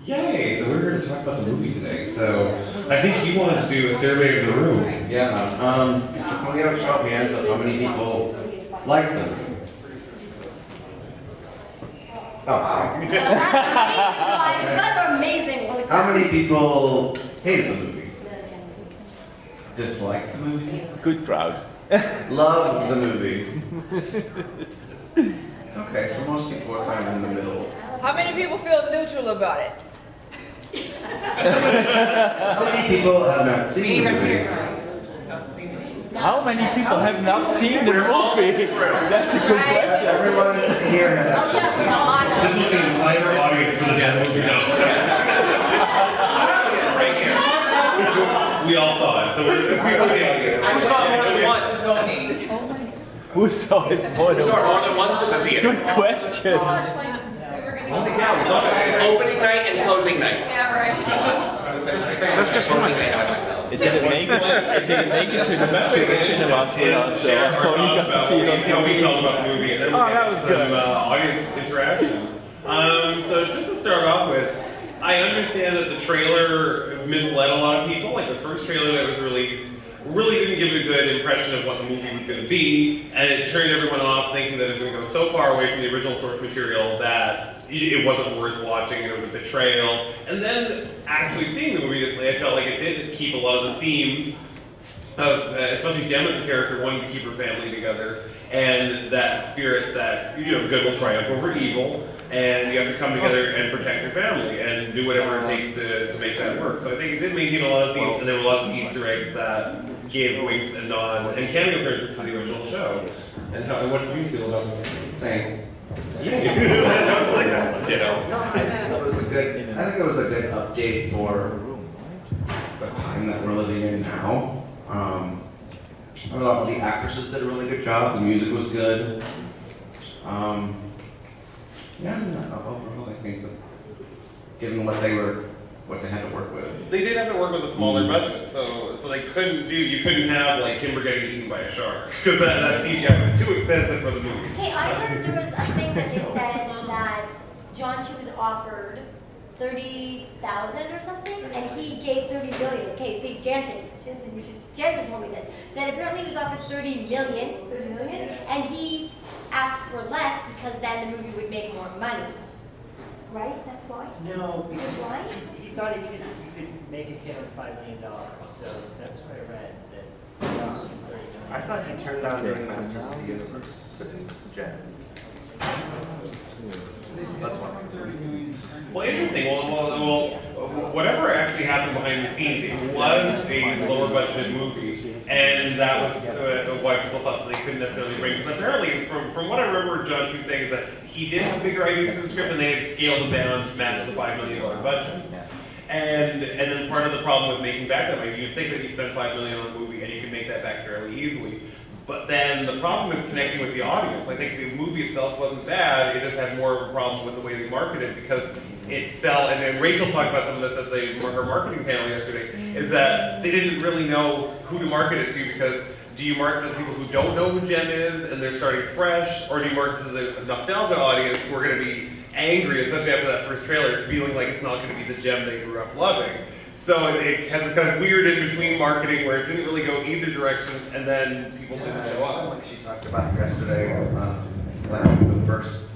Yay! So we're here to talk about the movie today. So I think you wanted to do a survey of the room. Yeah. Can we have a show of hands of how many people like the movie? Oh, sorry. That's amazing, guys. You guys are amazing. Holy crap. How many people hated the movie? Disliked the movie? Good crowd. Loved the movie. Okay, so most people are kind of in the middle. How many people feel neutral about it? How many people have not seen the movie? How many people have not seen the movie? That's a good question. Everyone here has Oh, actually yes, seen it. God. This is the entire audience for the damn movie. No. We all saw it, so we're the audience. I saw more than once. Who saw it more I than saw it more once? than once in the theater. Good question. Opening night and closing night. Yeah, right. That's just one night by myself. It didn't make it to the cinemas with us, so you got to see it on How we felt TV. about the movie, and then Oh, we'll get that was some, good. audience interaction. So just to start off with, I understand that the trailer misled a lot of people. Like the first trailer that was released really didn't give a good impression of what the movie was going to be, and it turned everyone off thinking that it was going to go so far away from the original source material that it wasn't worth watching, and it was a betrayal. And then actually seeing the movie, I felt like it did keep a lot of the themes of, especially Jem as a character, wanting to keep her family together, and that spirit that, good will triumph over evil, and you have to come together and protect your family, and do whatever it takes to make that work. So I think it did maintain a lot of themes, and there were lots of Easter eggs that gave winks and nods, and cameo appearances to the original show. And what did you feel about the movie? Same. Ditto. No, I think it was a good update for the time that we're living in now. I thought the actresses did a really good job. The music was good. I think that given what they had to work with. They did have to work with a smaller budget, so they you couldn't have like Kimber getting eaten by a shark, because that CGI was too expensive for the movie. Hey, I heard there was a thing that they said that John Chu was offered 30,000 or something, and he gave 30 million. Okay, think Jansen told me this. That apparently he was offered 30 million, and he asked for less because then the movie would make more money. Right? That's why? No, because Why? he thought he could make a hit on $5 million, so that's what I read, that I thought he turned down doing Masters of the Universe with Jen. That's one. Well, interesting. Well, whatever actually happened behind the scenes, it was a lower budgeted movie, and that was why people thought that they couldn't necessarily bring. Because apparently, from what I remember John Chu saying, is that he did have bigger ideas for the script, and they had scaled them down to match the $5 million budget. And then part of the problem with making back that money, you'd think that you spent $5 million on a movie and you could make that back fairly easily. But then the problem is connecting with the audience. I think the movie itself wasn't bad, it just had more of a problem with the way they marketed, because it felt, and Rachel talked about some of this at her marketing panel yesterday, is that they didn't really know who to market it to, because do you market to the people who don't know who Jem is and they're starting fresh, or do you market to the nostalgia audience who are going to be angry, especially after that first trailer, feeling like it's not going to be the Jem they grew up loving? So it has this kind of weird in-between marketing where it didn't really go either direction, and then people didn't show up. Like she talked about yesterday, the first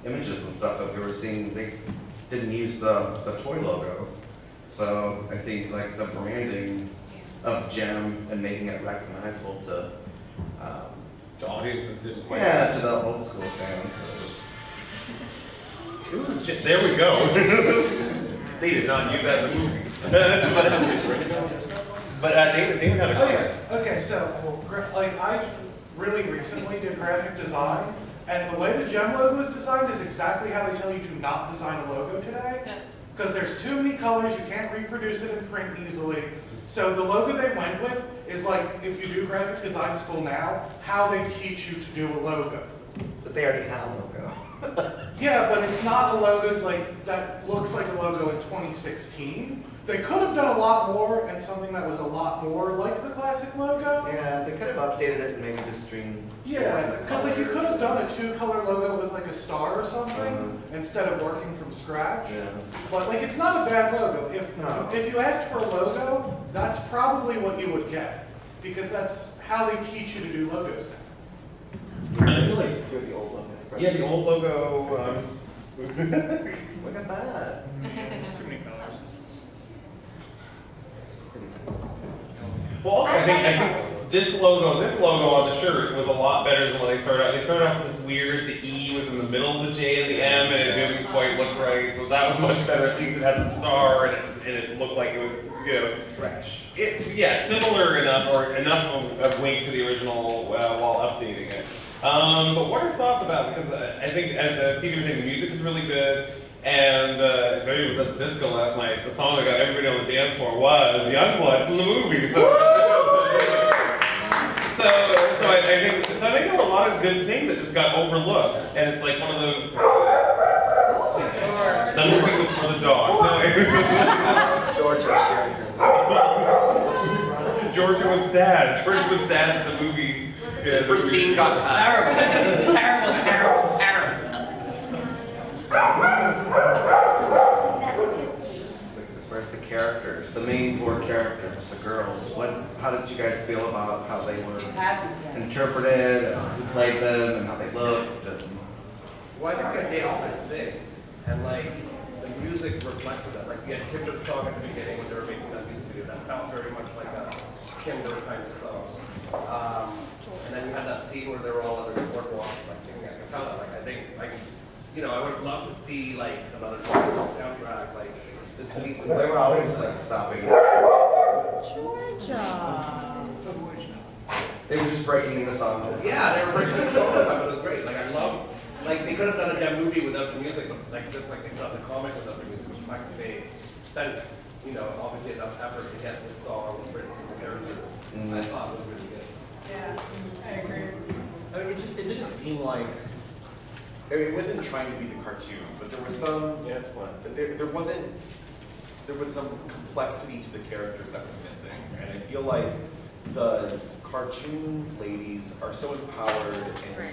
images and stuff that we were seeing, they didn't use the toy logo. So I think like the branding of Jem and making it recognizable to The audiences didn't quite. to the old school fans. It was just, there we go. They did not use that in the movie. But David had a comment. Okay, so I really recently did graphic design, and the way the Jem logo is designed is exactly how they tell you to not design a logo today. Because there's too many colors, you can't reproduce it in print easily. So the logo they went with is like, if you do graphic design school now, how they teach you to do a logo. But they already had a logo. Yeah, but it's not a logo like that looks like a logo in 2016. They could have done a lot more and something that was a lot more like the classic logo. Yeah, they could have updated it and maybe just streamed. Yeah, because like you could have done a 2-color logo with like a star or something instead of working from scratch. Yeah. But like it's not a bad logo. No. If you asked for a logo, that's probably what you would get because that's how they teach you to do logos now. I feel like Do the old logo. yeah, the old logo. Look at that. There's too many colors. Well, also, I think this logo on the shirt was a lot better than when they started out. They started off with this weird, the E was in the middle of the J and the M, and it didn't quite look right. So that was much better. At least it had the star, and it looked like it was, Fresh. similar enough, or enough of wink to the original while updating it. But what are your thoughts about it? Because I think, as Stevie was saying, the music is really good. And if anybody was at the disco last night, the song that got everybody on the dance floor was Youngblood from the movie. So, I think there were a lot of good things that just got overlooked. And it's like one of those. The movie was for the dogs. No, Georgia was sad. Georgia was sad that the movie. The scene got cut. Is that what you see? As far as the characters, the main 4 characters, the girls, how did you guys feel about how they were interpreted, and who played them, and how they looked? Well, I think that they all had sing, and like the music reflected that. Like you had Kimber's song at the beginning when they were making that music video. That felt very much like a Kimber kind of song. And then you had that scene where they were all on the boardwalk, like singing a cappella. Like I think, I would love to see like another soundtrack, like this season. Well, they were always like stopping. Georgia. They were just breaking into song. Yeah, they were breaking the song, but it was great. Like I love, like they could have done a damn movie without the music, but like just like they could have done the comic without the music, which fact they spent, obviously enough effort to get this song written for the characters. I thought it was really good. Yeah, I agree. I mean, it didn't seem like, it wasn't trying to be the cartoon, but there was some, Yeah, it's fun. there was some complexity to the characters that was missing. And I feel like the cartoon ladies are so empowered and have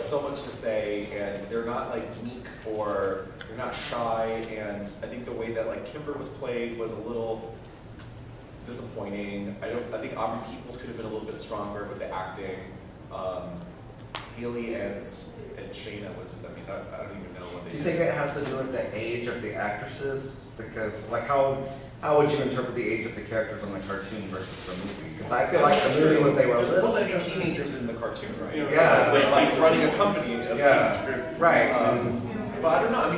so much to say, and they're not like meek or they're not shy. And I think the way that like Kimber was played was a little disappointing. I think Aubrey Peoples could have been a little bit stronger with the acting. Haley and Shayna was, I don't even know what they Do you think it has to do with the age of the actresses? Because like how would you interpret the age of the characters on the cartoon versus the movie? Because I feel like the movie when they were They're little. supposed to be teenagers in the cartoon, right? Yeah. They're like running a company as teenagers. Right. But I don't know, I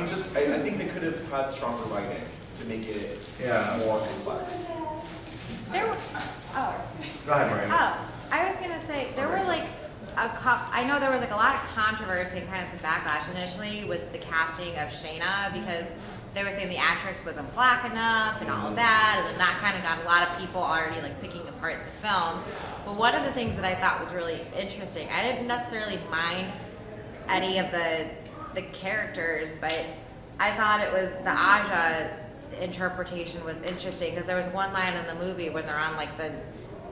think they could have had stronger writing to make it more complex. There were, Go ahead, Maria. I was gonna say there were like I know there was like a lot of controversy and kind of some backlash initially with the casting of Shayna because they were saying the actress wasn't black enough and all of that, and then that kind of got a lot of people already like picking apart the film. But one of the things that I thought was really interesting, I didn't necessarily mind any of the characters, but I thought it was the Aja interpretation was interesting because there was one line in the movie when they're on like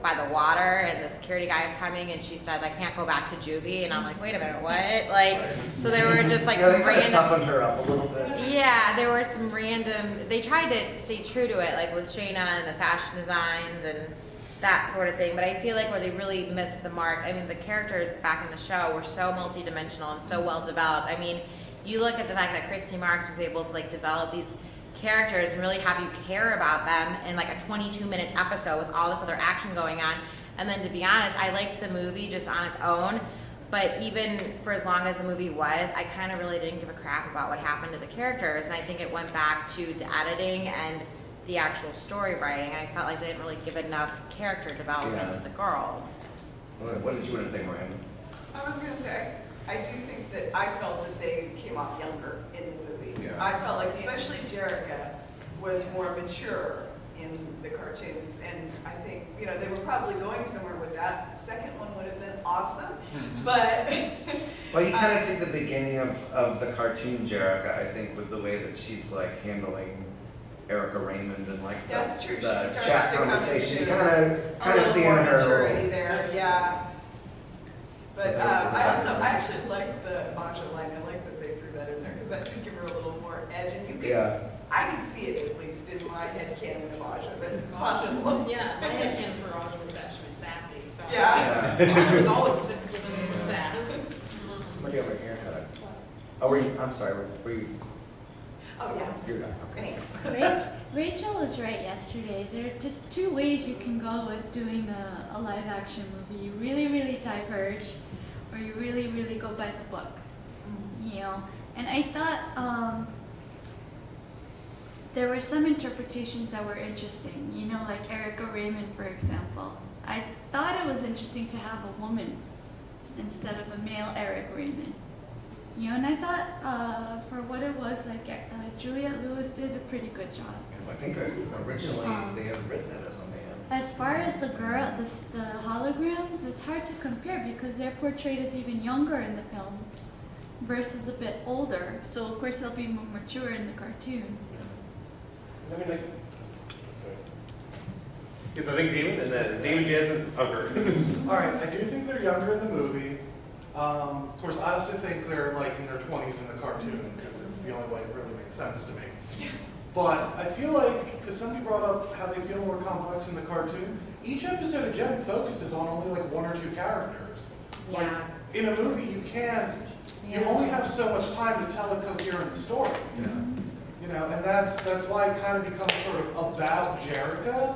by the water and the security guy is coming and she says, "I can't go back to juvie," and I'm like, wait a minute, what? Like, so there were just like Yeah, some they kind of toughened random. her up a little bit. Yeah, there were some random. They tried to stay true to it, like with Shayna and the fashion designs and that sort of thing. But I feel like where they really missed the mark. I mean, the characters back in the show were so multidimensional and so well developed. I mean, you look at the fact that Christy Marks was able to like develop these characters and really have you care about them in like a 22-minute episode with all this other action going on. And then to be honest, I liked the movie just on its own, but even for as long as the movie was, I kind of really didn't give a crap about what happened to the characters. And I think it went back to the editing and the actual story writing. I felt like they didn't really give enough character development to the girls. What did you want to say, Miranda? I was gonna say, I do think that I felt that they came off younger in the movie. Yeah. I felt like, especially Jerrica was more mature in the cartoons, and I think, they were probably going somewhere with that. The second one would have been awesome, but. Well, you kind of see the beginning of the cartoon Jerrica, I think, with the way that she's like handling Erica Raymond and like That's true, she the starts chat to come conversation. You into kind a of little seeing more her. maturity there, yeah. But With I actually liked the Aja line, I like that they threw that in there, because that should give her a little more edge, and you could, Yeah. I could see it at least in my head canon of Aja, but it's possible. Yeah, my headcanon for Aja was that she was sassy, so. Yeah. Aja was always given some sass. Somebody over here had a. Oh, were you? I'm sorry. Were you? Oh, yeah. You're not. Okay. Thanks. Rachel was right yesterday. There are just two ways you can go with doing a live action movie. You really, really diverge, or you really, really go by the book. You know, and I thought there were some interpretations that were interesting. You know, like Erica Raymond, for example. I thought it was interesting to have a woman instead of a male Eric Raymond. You know, and I thought for what it was, like Juliette Lewis did a pretty good job. I think originally they had written it as a man. As far as the girl, the holograms, it's hard to compare because they're portrayed as even younger in the film versus a bit older. So of course they'll be more mature in the cartoon. I mean, like, Because I think Damon and then Damon Jansen. All right, I do think they're younger in the movie. Of course, I also think they're like in their 20s in the cartoon because it's the only way it really makes sense to me. But I feel like, because somebody brought up how they feel more complex in the cartoon, each episode of Jem focuses on only like one or two characters. Like in a movie, you only have so much time to tell a coherent story. Yeah. You know, and that's why it kind of becomes sort of about Jerica.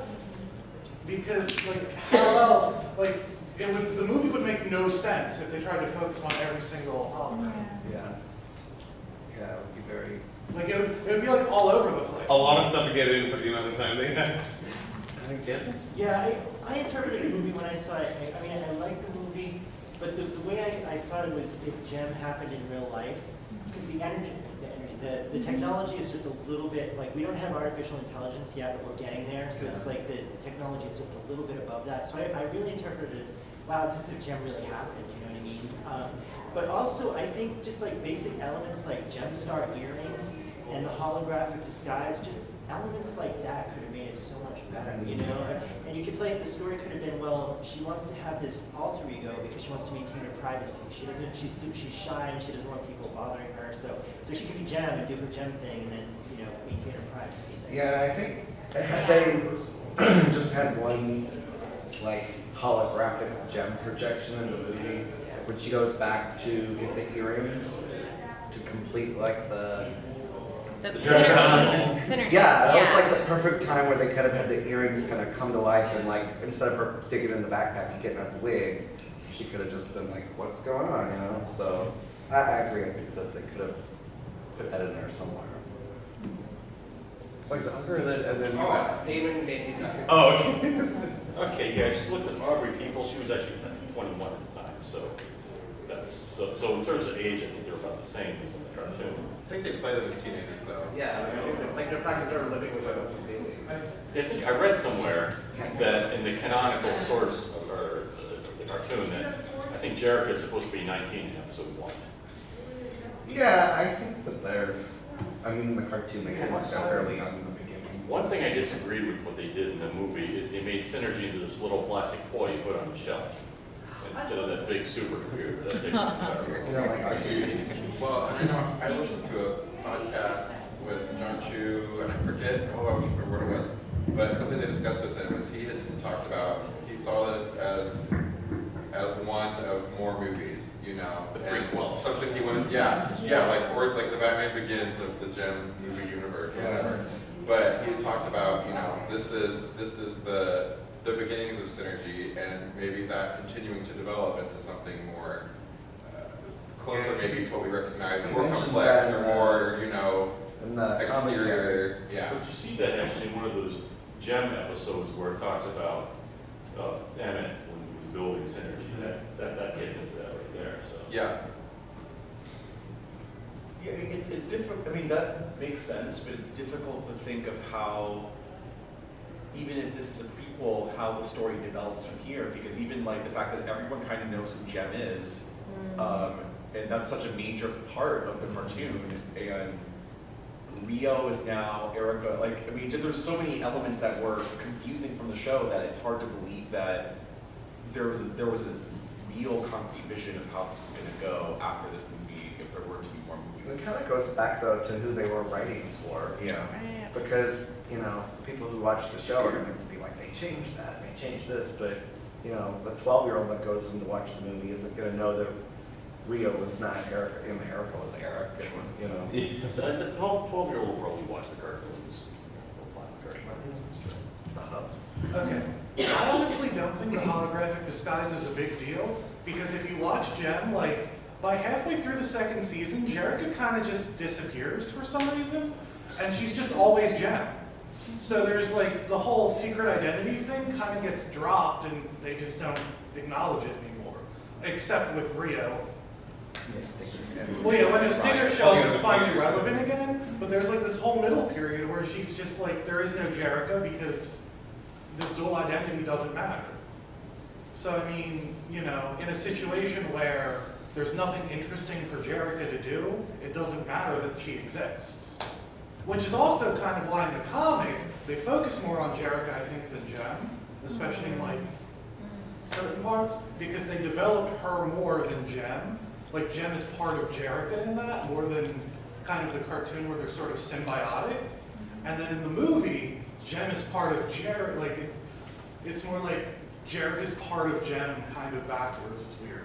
Because like how else, like the movie would make no sense if they tried to focus on every single hologram. Yeah. Yeah, it would be very. Like it would be like all over the place. A lot of stuff to get in for the amount of time they had. I think Jansen. Yeah, I interpreted the movie when I saw it. I mean, I liked the movie, but the way I saw it was if Jem happened in real life, because the technology is just a little bit, like we don't have artificial intelligence yet, but we're getting there, so it's like the technology is just a little bit above that. So I really interpreted it as, wow, this is if Jem really happened, you know what I mean? But also, I think just like basic elements like gemstar earrings and the holographic disguise, just elements like that could have made it so much better, you know? And you could play it, the story could have been, well, she wants to have this alter ego because she wants to maintain her privacy. She's shy and she doesn't want people bothering her, so she could be Jem and do her Jem thing and then, you know, maintain her privacy. Yeah, I think had they just had one like holographic gem projection in the movie, when she goes back to get the earrings to complete like the synergy. Yeah, that was like the perfect time where they could have had the earrings kind of come to life and like instead of her digging in the backpack and getting out the wig, she could have just been like, what's going on, you know? So I agree, I think that they could have put that in there somewhere. Wait, is it Hunter and then you? Damon made his. Oh, okay. Okay, yeah, I just looked at Aubrey People. She was actually 21 at the time, so that's so in terms of age, I think they're about the same as in the cartoon. I think they play them as teenagers though. Yeah, I mean, like the fact that they're living with us and babies. I think I read somewhere that in the canonical source of the cartoon that I think Jerica is supposed to be 19 in episode 1. Yeah, I think that they're, I mean, the cartoon makes it look fairly young in the beginning. One thing I disagreed with what they did in the movie is they made Synergy into this little plastic toy you put on the shelf instead of that big supercomputer. That big You know, like R2. Well, I listened to a podcast with John Chu, and I forget, I wish I remember what it was, but something they discussed with him is he had talked about, he saw this as one of more movies, you know, and something he wanted, like the Batman Begins of the Gem movie universe or whatever. But he had talked about, you know, this is the beginnings of Synergy, and maybe that continuing to develop into something more closer, maybe to what we recognize, more complex or more, you know, exterior. Yeah. But you see that actually in one of those Gem episodes where it talks about Emmett when he was building Synergy. That gets into that right there. So. Yeah. Yeah, I mean, it's different. I mean, that makes sense, but it's difficult to think of how, even if this is a prequel, how the story develops from here. Because even like the fact that everyone kind of knows who Jem is, and that's such a major part of the cartoon, and Rio is now Erica. Like, I mean, there's so many elements that were confusing from the show that it's hard to believe that there was a real concrete vision of how this was going to go after this movie, if there were to be more movies. It kind of goes back though to who they were writing for. Yeah. Because, you know, people who watch the show are going to be like, they changed that, they changed this, but, you know, the 12-year-old that goes in to watch the movie isn't going to know that Rio was not Erica, and Erica was Eric, and, you know. The 12-year-old will probably watch the cartoons. They'll find the cartoons. The hub. Okay. I honestly don't think the holographic disguise is a big deal, because if you watch Gem, like, by halfway through the second season, Jerica kind of just disappears for some reason, and she's just always Gem. So there's like, the whole secret identity thing kind of gets dropped, and they just don't acknowledge it anymore. Except with Rio. Well, yeah, when the Stinger show, it's finally relevant again, but there's like this whole middle period where she's just like, there is no Jerica because this dual identity doesn't matter. So, I mean, you know, in a situation where there's nothing interesting for Jerica to do, it doesn't matter that she exists. Which is also kind of why in the comic, they focus more on Jerica, I think, than Gem, especially in like certain parts, because they developed her more than Gem. Like, Gem is part of Jerica in that, more than kind of the cartoon where they're sort of symbiotic. And then in the movie, Gem is part of Jerica, like, it's more like Jerica's part of Gem, kind of backwards. It's weird.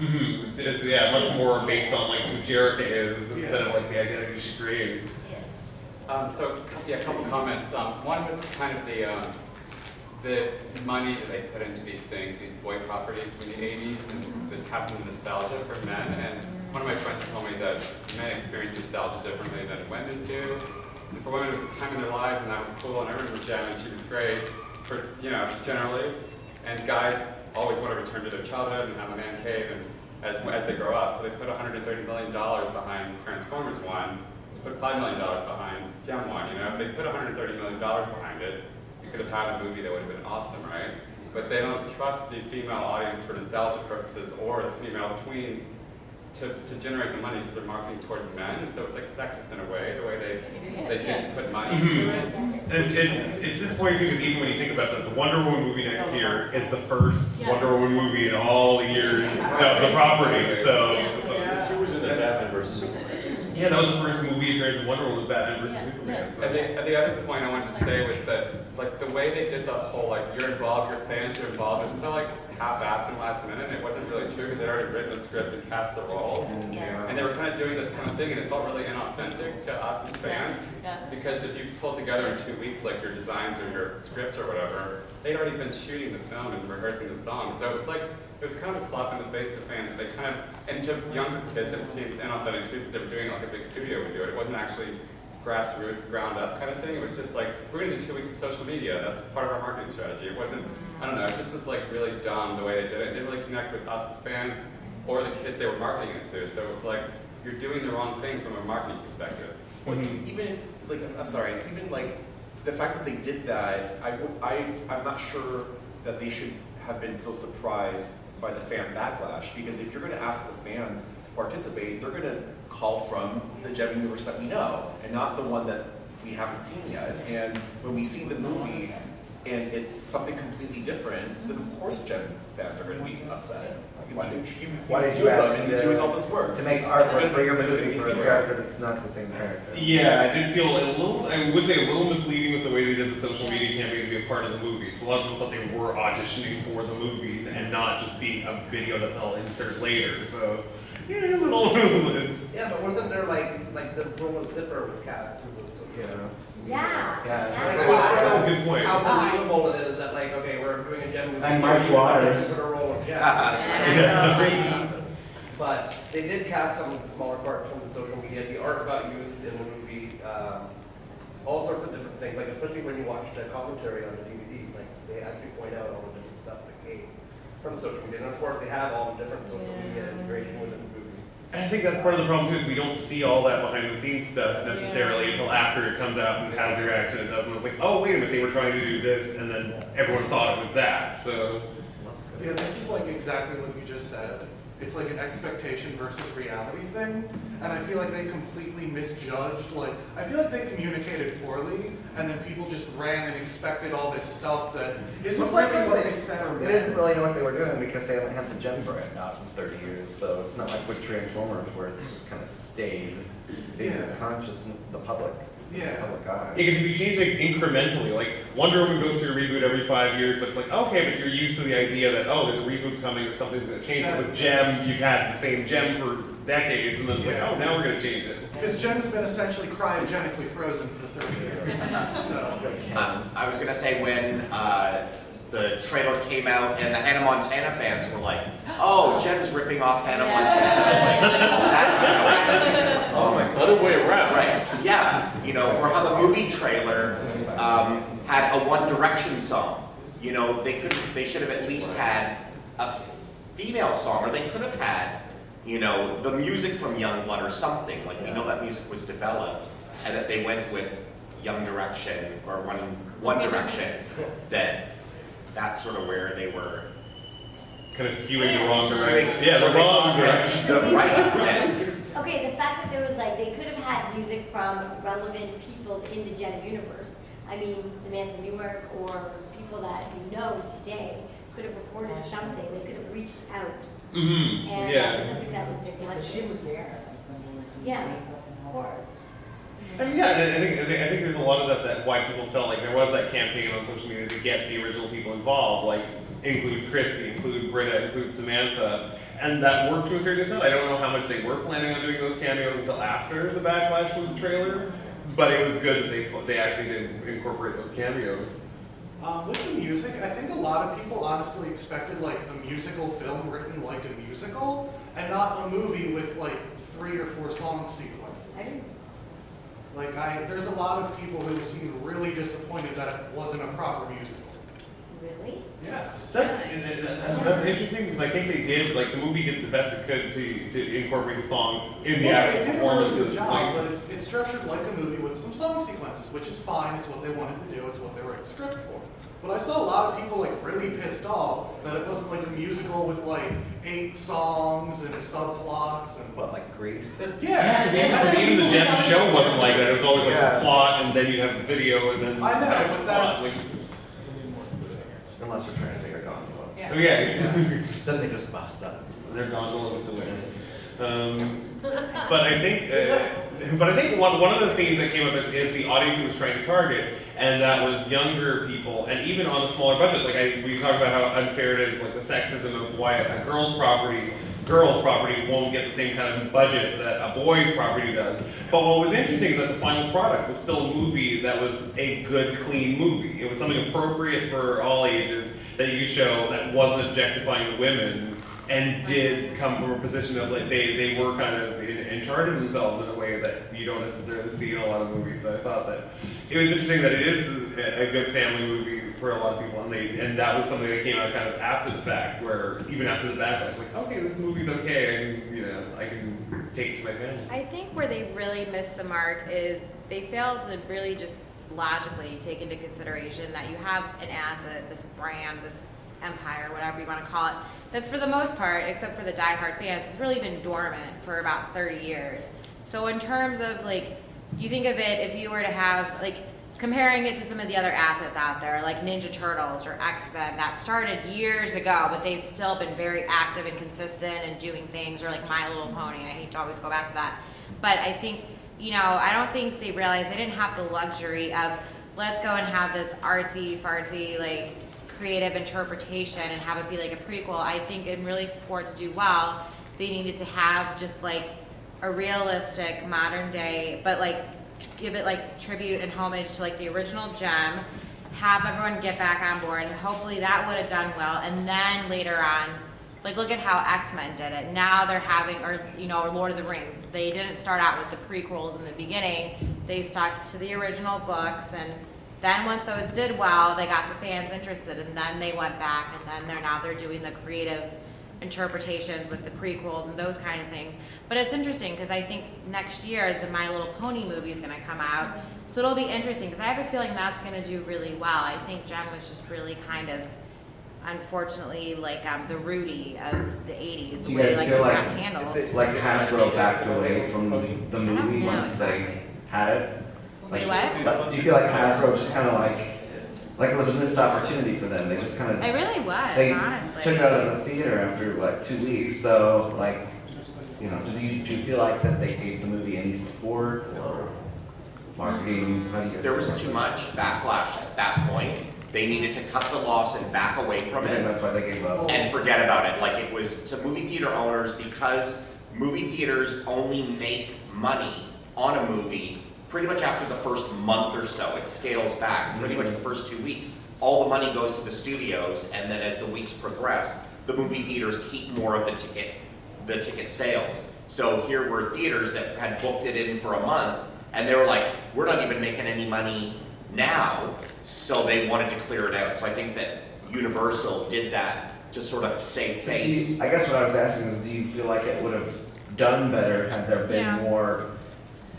Mm-hmm. It's yeah, much more based on like who Jerica is instead of like the identity she creates. A couple comments. One was kind of the money that they put into these things, these boy properties from the 80s, and the tapping the nostalgia for men. And one of my friends told me that men experience nostalgia differently than women do. And for women, it was a time in their lives, and that was cool. And I remember Jem, and she was great, for, you know, generally. And guys always want to return to their childhood and have a man cave, and as they grow up. So they put $130 million behind Transformers 1, put $5 million behind Gem 1. You know, if they put $130 million behind it, you could have had a movie that would have been awesome, right? But they don't trust the female audience for nostalgia purposes or the female tweens to generate the money because they're marketing towards men. And so it's like sexist in a way, the way they didn't put money into it. It's disappointing because even when you think about that, the Wonder Woman movie next year is the first Wonder Woman movie in all the years of the property. So she was in the Batman versus Superman. Yeah, that was the first movie appearance of Wonder Woman was Batman versus Superman. So. And the other point I wanted to say was that, like, the way they did the whole, like, you're involved, your fans are involved, it was so, like, half-assed and last minute, and it wasn't really true because they'd already written the script and cast the roles. And they were kind of doing this kind of thing, and it felt really inauthentic to us as fans. Because if you pull together in 2 weeks, like, your designs or your script or whatever, they'd already been shooting the film and rehearsing the song. So it was like, it was kind of a slap in the face to fans that they kind of, and to younger kids, it seems inauthentic too, because they were doing it like a big studio would do it. It wasn't actually grassroots, ground up kind of thing. It was just like, we're going to do 2 weeks of social media. That's part of our marketing strategy. It wasn't, I don't know, it just was like really dumb the way they did it. It didn't really connect with us as fans or the kids they were marketing it to. So it was like, you're doing the wrong thing from a marketing perspective. Well, even, like, I'm sorry, even like, the fact that they did that, I'm not sure that they should have been so surprised by the fan backlash, because if you're going to ask the fans to participate, they're going to call from the Gem universe that we know, and not the one that we haven't seen yet. And when we see the movie, and it's something completely different, then of course Gem fans are going to be upset. Why did you ask me doing all this work to make artwork for your movie for a character that's not the same character? Yeah, I did feel a little, I would say a little misleading with the way they did the social media campaign to be a part of the movie. So a lot of people thought they were auditioning for the movie and not just being a video that they'll insert later. So, yeah, a little. Yeah, but wasn't there like the roll of zipper was cast through those, so, you know? Yeah. That's a good point. How believable it is that, like, okay, we're doing a Gem movie. And Mark Waters. Put a roll of Gem. But they did cast some of the smaller parts from the social media. The art got used in the movie, all sorts of different things. Like, especially when you watch the commentary on the DVD, like, they actually point out all the different stuff that came from the social media. And of course, they have all the different social media integration within the movie. I think that's part of the problem too, is we don't see all that behind the scenes stuff necessarily until after it comes out and has the reaction it does. And it's like, oh, wait a minute, they were trying to do this, and then everyone thought it was that. So, Yeah, this is like exactly what you just said. it's like an expectation versus reality thing. And I feel like they completely misjudged, like, I feel like they communicated poorly, and then people just ran and expected all this stuff that isn't It's like really what they said or they meant. didn't really know what they were doing because they haven't had the Gem brand out in 30 years. So it's not like with Transformers where it's just kind of stayed in the conscious, the public. Yeah. Public eye. Because if you change things incrementally, like Wonder Woman goes through a reboot every 5 years, but it's like, okay, but you're used to the idea that, oh, there's a reboot coming or something's gonna change. But with Gem, you've had the same Gem for decades, and then it's like, oh, now we're gonna change it. Because Gem's been essentially cryogenically frozen for 30 years. So, I was gonna say when the trailer came out and the Hannah Montana fans were like, "Oh, Jem's ripping off Hannah Montana." Like, that, Oh my God. Other way around. right? Yeah, you know, or how the movie trailer had a One Direction song. You know, they should have at least had a female song, or they could have had, you know, the music from Youngblood or something. Like, we know that music was developed, and that they went with Young Direction or One Direction. That's sort of where they were Kind of skewing the wrong direction. Yeah, the wrong direction. the right. Yes. Okay, the fact that there was like, they could have had music from relevant people in the Gem universe. I mean, Samantha Newmark or people that we know today could have recorded something. They could have reached out. Mm-hmm. And Yeah. that was something that was neglected. She was there. Yeah, of course. I mean, yeah, I think there's a lot of that why people felt like there was that campaign on social media to get the original people involved, like include Christy, include Britta, include Samantha, and that worked to a certain extent. I don't know how much they were planning on doing those cameos until after the backlash of the trailer, but it was good that they actually did incorporate those cameos. with the music, I think a lot of people honestly expected like a musical film written like a musical, and not a movie with like 3 or 4 song sequences. Like there's a lot of people who seemed really disappointed that it wasn't a proper musical. Really? Yes. That's interesting because I think they did, like the movie did the best it could to incorporate the songs in the Well, actual they did a really performances. good job, but it's structured like a movie with some song sequences, which is fine. It's what they wanted to do. It's what they were script for. But I saw a lot of people like really pissed off that it wasn't like a musical with like 8 songs and subplots and What, like Grease? yeah. Even the Gem show wasn't like that. It was always like Yeah. a plot, and then you'd have a video, and then I know, have a but plot. that's- Like, Unless they're trying to take a gondola. oh yeah. Then they just bust up. They're gondola with the wind. But I think one of the things that came up is the audience he was trying to target, and that was younger people, and even on a smaller budget. Like we talked about how unfair it is, like the sexism of why a girl's property won't get the same kind of budget that a boy's property does. But what was interesting is that the final product was still a movie that was a good, clean movie. It was something appropriate for all ages that you could show that wasn't objectifying the women, and did come from a position of like they were kind of in charge of themselves in a way that you don't necessarily see in a lot of movies. So I thought that it was interesting that it is a good family movie for a lot of people, and that was something that came out kind of after the fact, where even after the backlash, like, okay, this movie's okay, and I can take it to my family. I think where they really missed the mark is they failed to really just logically take into consideration that you have an asset, this brand, this empire, whatever you want to call it, that's for the most part, except for the diehard fans, it's really been dormant for about 30 years. So in terms of like, you think of it, if you were to have, like, comparing it to some of the other assets out there, like Ninja Turtles or X-Men, that started years ago, but they've still been very active and consistent and doing things, or like My Little Pony, I hate to always go back to that. But I think, I don't think they realized they didn't have the luxury of, let's go and have this artsy, fartsy, like, creative interpretation and have it be like a prequel. I think in really for it to do well, they needed to have just like a realistic modern day, but like give it like tribute and homage to like the original Gem, have everyone get back on board. Hopefully that would have done well, and then later on, like look at how X-Men did it. Now they're having, or Lord of the Rings. They didn't start out with the prequels in the beginning. They stuck to the original books, and then once those did well, they got the fans interested, and then they went back, and then they're doing the creative interpretations with the prequels and those kind of things. But it's interesting because I think next year the My Little Pony movie is going to come out, so it'll be interesting because I have a feeling that's going to do really well. I think Gem was just really kind of unfortunately, like the Rudy of the 80s, Do the you way guys like feel it's like, not handled. like Hasbro backed away from the movie know once they had it? Wait, what? Like, do you feel like Hasbro just kind of like it was a missed opportunity for them? They just kind of It really was, they honestly. took it out of the theater after like 2 weeks. So like, you know, do you feel like that they gave the movie any support or marketing? How do you guys There feel was too about much backlash at that point. They needed to cut the loss and back away from that? And it that's why they gave up. and forget about it. Like it was to movie theater owners, because movie theaters only make money on a movie pretty much after the first month or so. It scales back pretty much the first 2 weeks. All the money goes to the studios, and then as the weeks progress, the movie theaters keep more of the ticket sales. So here were theaters that had booked it in for a month, and they were like, we're not even making any money now, so they wanted to clear it out. So I think that Universal did that to sort of save face. I guess what I was asking is, do you feel like it would have done better had there been more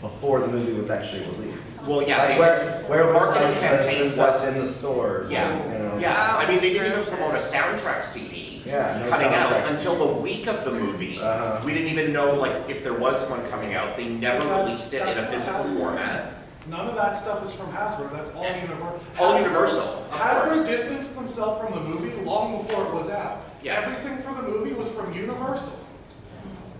before the movie was actually released? Well, yeah, Like where was marketing like campaign the stuff in the stores? Yeah, you know? yeah. I mean, they didn't even promote a soundtrack CD Yeah, no coming out soundtrack. until the week of the movie. We didn't even know like if there was one coming out. They never released it in a physical format. None of that stuff is from Hasbro, that's all Universal. All Universal, of Hasbro course. distanced themselves from the movie long before it was out. Yeah. Everything for the movie was from Universal.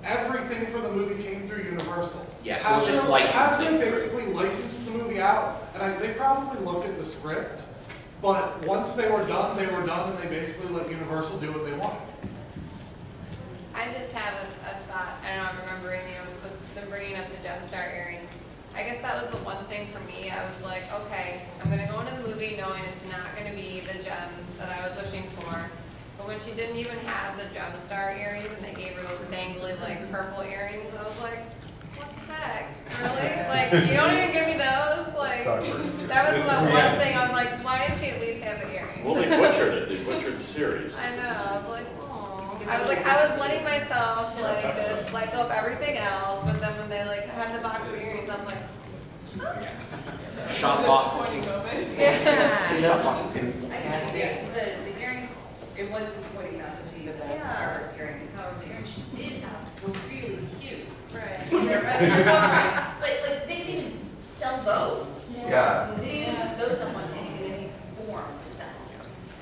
Everything for the movie came through Universal. Yeah, it was just licensing. Hasbro basically licensed the movie out, and they probably looked at the script, but once they were done, and they basically let Universal do what they wanted. I just have a thought, I don't know, I'm remembering, with them bringing up the Gemstar earrings. I guess that was the one thing for me. I was like, okay, I'm gonna go into the movie knowing it's not gonna be the gem that I was wishing for. But when she didn't even have the Gemstar earrings and they gave her those dangly, like, purple earrings, I was like, what the heck? Really? Like, you don't even give me those? Like, that was the one thing. I was like, why didn't she at least have the earrings? Well, they butchered it, they butchered the series. I know, I was like, I was letting myself like just let go of everything else, but then when they like had the box of earrings, I was like, Shop lock. Disappointing moment. The earrings, it was disappointing not to see the Star Wars earrings. However, the earrings she did have were really cute. right. But like they didn't even sell those. Yeah. They didn't have those on any form to sell.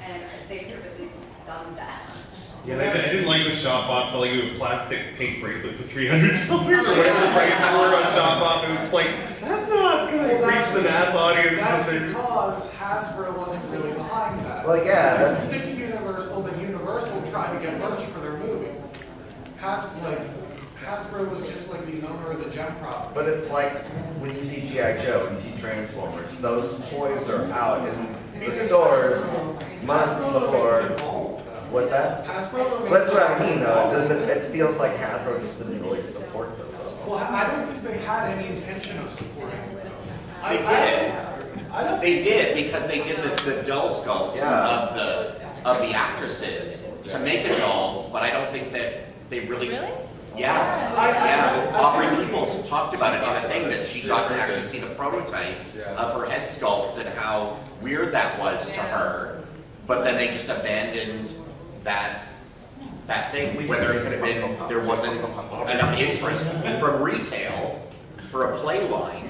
And they should have at least done that. Yeah, I didn't like the shop box. I like a plastic pink bracelet for $300 or whatever the price were on shop box. It was just like, that's not gonna reach the mass audience. That's because Hasbro wasn't really behind that. Well, yeah, If that's- you stick to Universal, then Universal tried to get merch for their movies. Hasbro was just like the owner of the gem prop. But it's like when you see G.I. Joe and you see Transformers, those toys are out in the stores months before. What's that? Hasbro. That's what I mean though. It feels like Hasbro just didn't really support this. Well, I don't think they had any intention of supporting it. They did. They did because they did the doll sculpts of the actresses to make a doll, but I don't think that they really. Yeah, yeah. Aubrey Peoples talked about it in a thing that she got to actually see the prototype of her head sculpt and how weird that was to her. But then they just abandoned that thing where there wasn't enough interest from retail for a play line.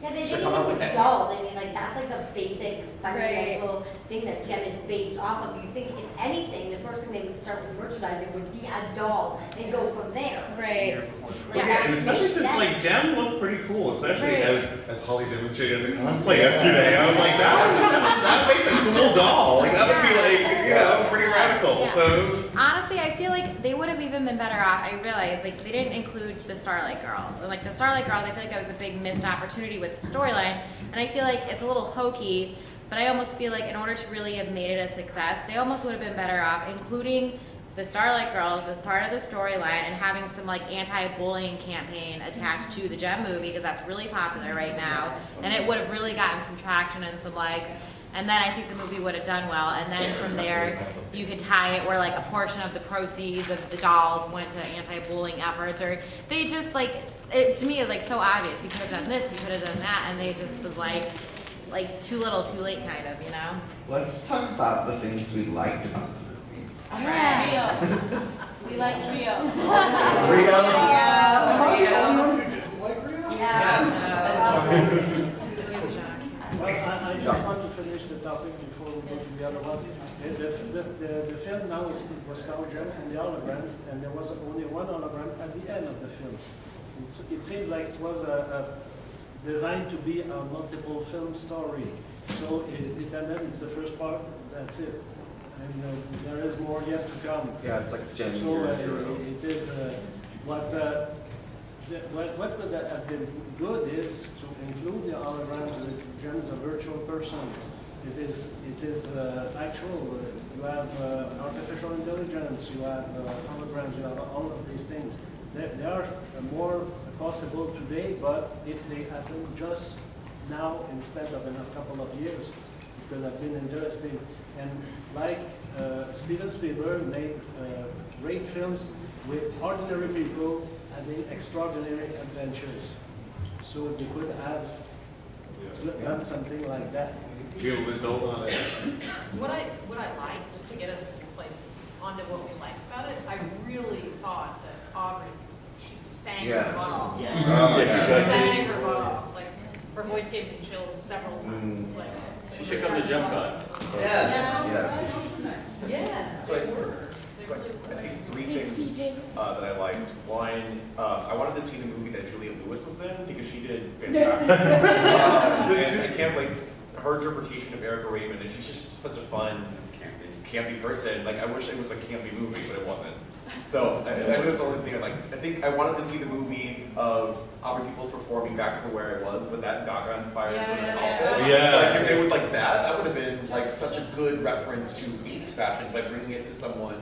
Yeah, they So didn't come up even with do it. dolls. I mean, like, that's like the basic Right. fundamental thing that Gem is based off of. You think, if anything, the first thing they would start with merchandising would be a doll and go from there. Right. Like, that And especially makes since sense. like Gem looked pretty cool, especially Right. as Holly demonstrated in the cosplay yesterday. I was like, that makes a cool doll. Like that would be like, you know, pretty radical. Yeah. So Honestly, I feel like they would have even been better off. I realized like they didn't include the Starlight Girls, and like the Starlight Girls, I feel like that was a big missed opportunity with the storyline. And I feel like it's a little hokey, but I almost feel like in order to really have made it a success, they almost would have been better off including the Starlight Girls as part of the storyline and having some like anti-bullying campaign attached to the Gem movie, because that's really popular right now, and it would have really gotten some traction and some legs. And then I think the movie would have done well. And then from there, you could tie it where like a portion of the proceeds of the dolls went to anti-bullying efforts, or they just like, it, to me, it's like so obvious. You could have done this, you could have done that, and they just was like like too little, too late, kind of, you know? Let's talk about the things we liked about the movie. Rio. We like Rio. Rio? Am I the Rio. only one who didn't like Rio? Well, I just want to finish the topic before we go to the other one. The film now was called Gem and the holograms, and there was only one hologram at the end of the film. It seemed like it was designed to be a multiple film story. So it ended, it's the first part, that's it. And there is more yet to come. Yeah, it's like Gem So Year Zero. it is, what would have been good is to include the holograms with Gem as a virtual person. It is actual. You have artificial intelligence, you have holograms, you have all of these things. They are more possible today, but if they happen just now instead of in a couple of years, it could have been interesting. And like Steven Spielberg made great films with ordinary people having extraordinary adventures. So they could have done something like that. Feel was built on it. What I liked to get us like onto what we liked about it, I really thought that Aubrey, she sang her butt off. Yeah. Oh, yeah. She sang her butt off. Like her voice gave me chills several times. Like She should come to JemCon. Yes. Yeah. So I think three things that I liked. One, I wanted to see the movie that Julia Lewis was in because she did fantastic. And I can't her interpretation of Erica Raymond, and she's just such a fun, campy person. Like I wish it was a campy movie, but it wasn't. So that was the only thing I liked. I think I wanted to see the movie of Aubrey Peoples performing Back to Where I Was, but that Gaga inspired sort of outfit. Yeah. Like if it was like that would have been like such a good reference to 80s fashions by bringing it to someone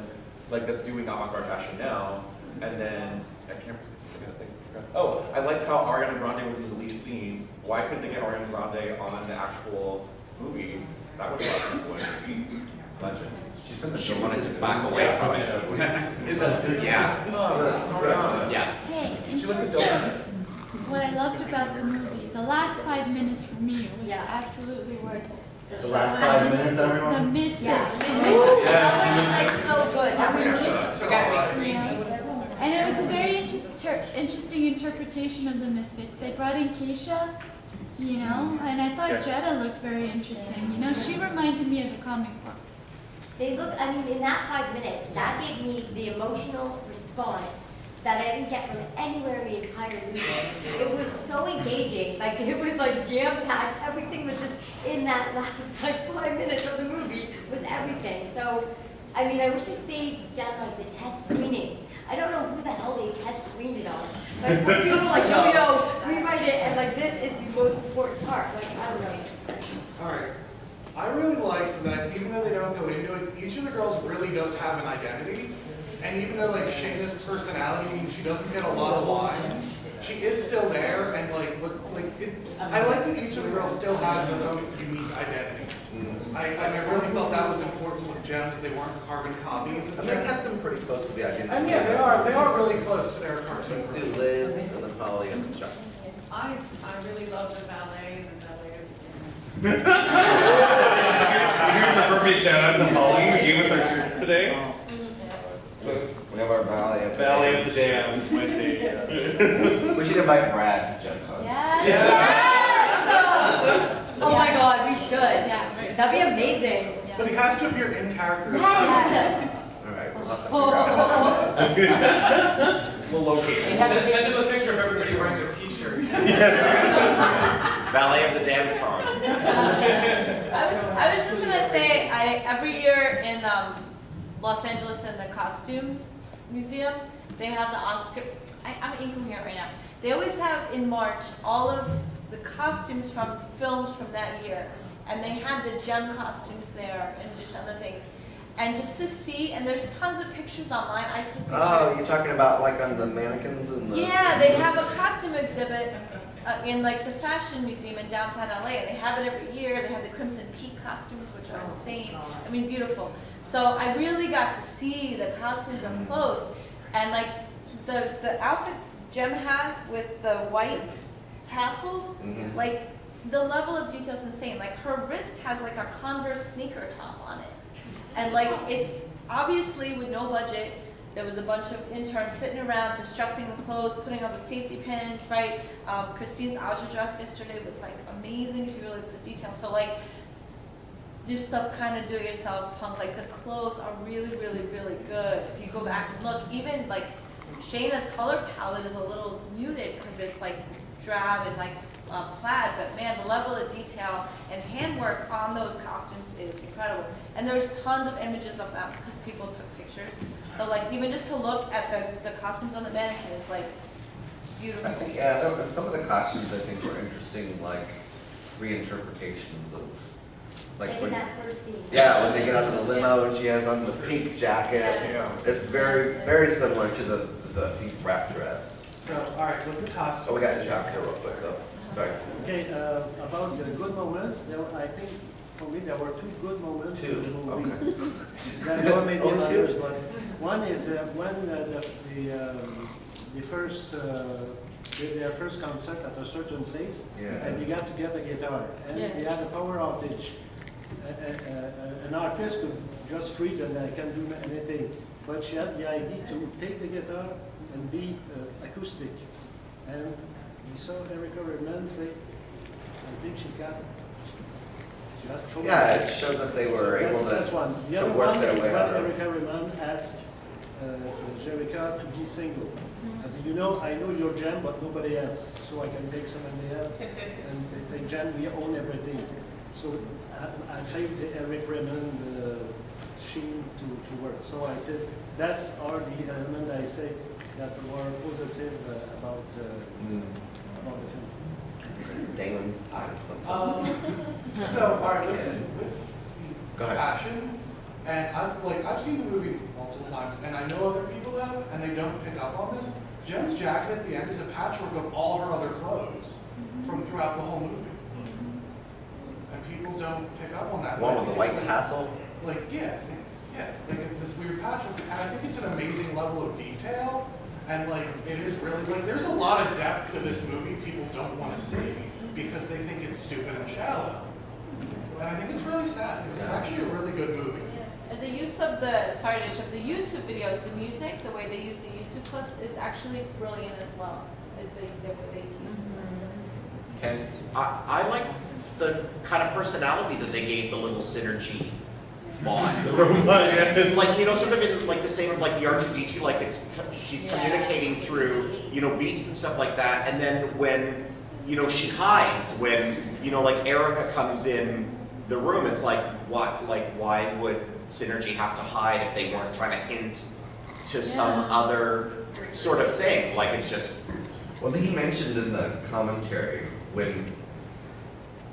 like that's doing avant-garde fashion now. And then I can't forget. Oh, I liked how Ariana Grande was in the deleted scene. Why couldn't they get Ariana Grande on the actual movie? That would have been a movie. Legend. She wanted to back away from it. Is that? Yeah. Yeah. Hey, She looked adorable. what I loved about the movie, the last 5 minutes for me was absolutely worth it. The last 5 minutes, The everyone? Misfits. That was like so good. That was just And it was a very interesting interpretation of the Misfits. They brought in Keisha, you know, and I thought Jetta looked very interesting. You know, she reminded me of the comic book. They look, I mean, in that 5 minutes, that gave me the emotional response that I didn't get from anywhere in the entire movie. It was so engaging, like it was like jam-packed, everything was just in that last like 5 minutes of the movie was everything. So, I mean, I wish if they'd done like the test screenings. I don't know who the hell they test screened it on. Like when people were like, yo, rewrite it, and like this is the most important part. Like, I don't know. Alright. I really liked that even though they don't go into it, each of the girls really does have an identity. And even though like Shayna's personality means she doesn't get a lot of lines, she is still there and I like that each of the girls still has their own unique identity. I really felt that was important with Jem, that they weren't carbon copies of And Jem. they kept them pretty close to the identity. And yeah, they are really close to their cartoon. Let's do Liz, and then Holly, and then Chuck. I really love the ballet and the ballet. Here's a perfect shout out to Holly who gave us our shirts today. We have our Valley of Valley of the Damned Wednesday. We should invite Brad to JemCon. Oh my God, we should. That'd be amazing. But he has to appear in character. Yes. Alright, we'll have to figure out. We'll locate him. Send him a picture of everybody wearing their t-shirt. Ballet of the Damned Con. I was just gonna say, every year in Los Angeles in the costume museum, they have the Oscar. I'm incoherent right now. They always have in March all of the costumes from films from that year, and they had the Gem costumes there in addition to other things. And just to see, and there's tons of pictures online. I took pictures. Oh, you're talking about like on the mannequins and the... Yeah, they have a costume exhibit in like the fashion museum in downtown LA, and they have it every year. They have the Crimson Peak costumes, which are insane. I mean, beautiful. So I really got to see the costumes up close, and like the outfit Gem has with the white tassels, like the level of detail is insane. Like her wrist has like a Converse sneaker top on it. And like it's obviously with no budget, there was a bunch of interns sitting around distressing the clothes, putting on the safety pins, right? Christine's outer dress yesterday was like amazing if you really look at the detail. So like this stuff kind of do-it-yourself punk, like the clothes are really, really, really good. If you go back and look, even like Shayna's color palette is a little muted because it's like drab and like plaid, but man, the level of detail and handwork on those costumes is incredible. And there's tons of images of them because people took pictures. So like even just to look at the costumes on the mannequin is like beautiful. I think, yeah, and some of the costumes I think were interesting, like reinterpretations of, Like in that first scene. Yeah, when they get out of the limo and she has on the pink jacket. Yeah. It's very, very similar to the pink wrap dress. So, all right, with the costume. Oh, we got to jump here real quick though. Sorry. Okay, about the good moments, I think for me there were two good moments in the movie. Okay. There were maybe Oh, two? others, but one is when the first their first concert at a certain place, and you got to get a guitar, and they had a power outage. An artist could just freeze and I can't do anything, but she had the idea to take the guitar and be acoustic, and we saw Erica Raymond say, I think she's got it. She has chosen. Yeah, it showed that they were able to, that's one. The to other work one their is way when out of. Erica Raymond asked Jerica to be single. And said, you know, I know your jam, but nobody else, so I can take somebody else. And they think, jam, we own everything. So I think the Eric Raymond sheen to work. So I said, that's all the element I say that were positive about the film. Damon. So, all right, with Go the ahead. passion, and I've seen the movie multiple times, and I know other people have, and they don't pick up on this. Jem's jacket at the end is a patchwork of all her other clothes from throughout the whole movie. And people don't pick up on that. One But I with the think it's white tassel? like, like it's this weird patchwork, and I think it's an amazing level of detail, and like, it is really, like, there's a lot of depth to this movie people don't want to see, because they think it's stupid and shallow. And I think it's really sad, because it's actually a really good movie. And the use of the YouTube videos, the music, the way they use the YouTube clips is actually brilliant as well, as the way they use them. Ken? I like the kind of personality that they gave the little synergy bond. Like, you know, sort of in like the same of like the R2-D2, like she's communicating through, you know, beeps and stuff like that. And then when, you know, she hides, when, you know, like Erica comes in the room, it's like, what, like, why would Synergy have to hide if they weren't trying to hint to some other sort of thing? Like, it's just. Well, he mentioned in the commentary when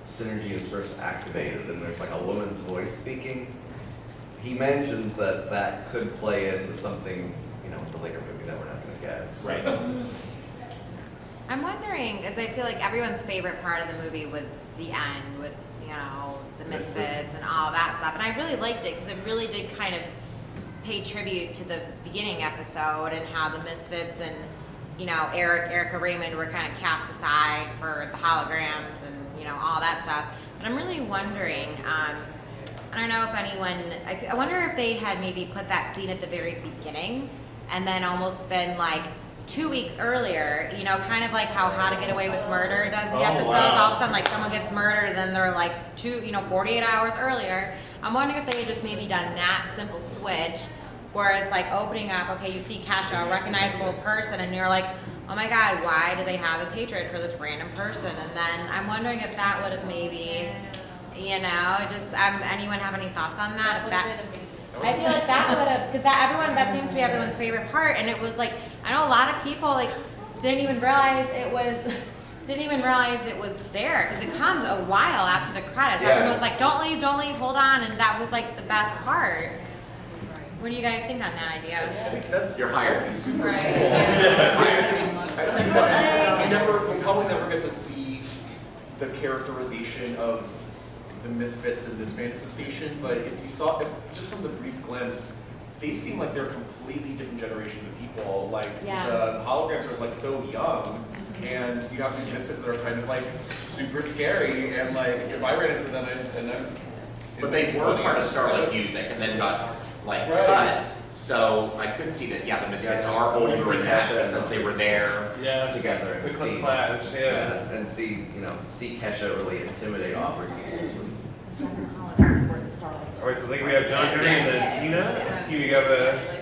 Synergy is first activated and there's like a woman's voice speaking, he mentions that that could play into something, you know, the later movie that we're not going to get. Right. I'm wondering, because I feel like everyone's favorite part of the movie was the end with, you know, the Misfits and all that stuff. And I really liked it because it really did kind of pay tribute to the beginning episode and how the Misfits and, you know, Erica Raymond were kind of cast aside for the holograms and, you know, all that stuff. But I'm really wondering, I don't know if anyone, I wonder if they had maybe put that scene at the very beginning and then almost been like 2 weeks earlier, you know, kind of like how How to Get Away with Murder does the episodes. Wow. All of a sudden, like someone gets murdered and then they're like 48 hours earlier. I'm wondering if they had just maybe done that simple switch where it's like opening up, okay, you see Kesha, a recognizable person, and you're like, oh my God, why do they have this hatred for this random person? And then I'm wondering if that would have maybe, you know, just, anyone have any thoughts on that? If that I feel like that would have, because that seems to be everyone's favorite part, and it was like, I know a lot of people like didn't even realize it was there, because it comes a while after the credits. Yeah. Everyone was like, don't leave, hold on, and that was like the best part. What do you guys think on that idea? You're hired. We probably never get to see the characterization of the Misfits in this manifestation, but if you saw, just from the brief glimpse, they seem like they're completely different generations of people. Like the holograms are like so young, and you have these misfits that are kind of like super scary, and like if I ran into them and I was, But they were part of Starlight Music and then got like Right. cut. So I could see that, yeah, the Misfits are older in that because they were there. Yes. Together and The see, Clash, yeah. and see, see Kesha really intimidate Aubrey. All right, so I think we have John Henry and then Tina. Tina, you have a.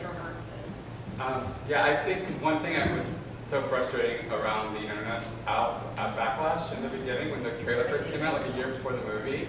Yeah, I think one thing that was so frustrating around the internet backlash in the beginning when the trailer first came out, like a year before the movie,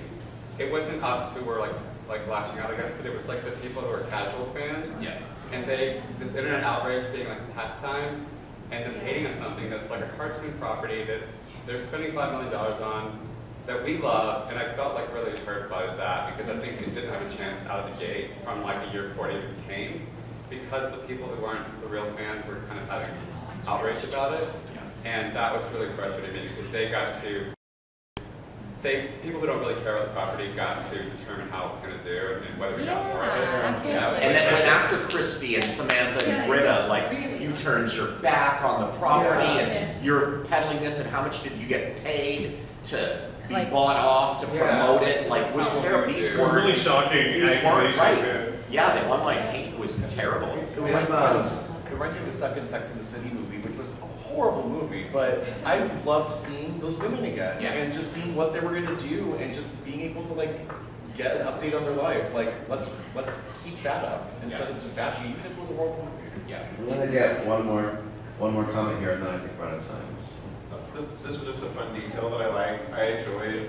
it wasn't us who were like lashing out against it. It was like the people who were casual fans. Yeah. And this internet outrage being like a pastime, and them hating on something that's like a cartoon property that they're spending $5 million on, that we love, and I felt like really hurt by that because I think it didn't have a chance out of the gate from like a year before it even came, because the people who weren't the real fans were kind of having outrage about it, and that was really frustrating me because people who don't really care about the property got to determine how it's going to do and whether we got more of it. absolutely. And then when after Christy and Samantha and Britta, like, you turned your back on the property and you're peddling this, and how much did you get paid to be Like- bought off to promote it? Like, was terrible. These Were weren't really shocking These weren't accusations, right. Yeah, the online hate was terrible. It reminded me of the second Sex and the City movie, which was a horrible movie, but I loved seeing those women again, and just seeing what they were gonna do, and just being able to like get an update on their life. Like, let's keep that up instead of just bashing, even if it was a horrible movie. Yeah. We're gonna get one more comment here, and then I think we're out of time. This was just a fun detail that I liked. I enjoyed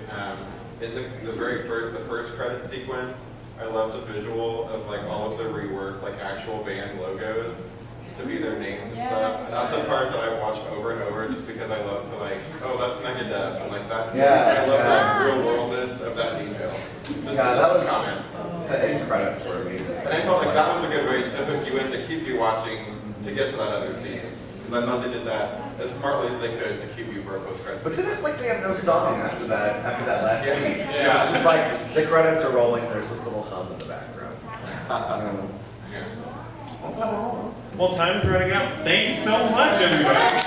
in the first credit sequence. I loved the visual of like all of the rework, like actual band logos to be their names and stuff. And that's a part that I've watched over and over just because I love to like, oh, that's Megadeth, and like that's I love the real worldness of that detail. Just that was comment. The end credits were amazing. And I felt like that was a good way to hook you in, to keep you watching to get to that other scene. Because I thought they did that as smartly as they could to keep you for a post-credit But scene. then it's like they have no song after that last Yeah. scene. Yeah. It's just like the credits are rolling, there's this little hum in the background. Well, time is running out. Thank you so much, everybody.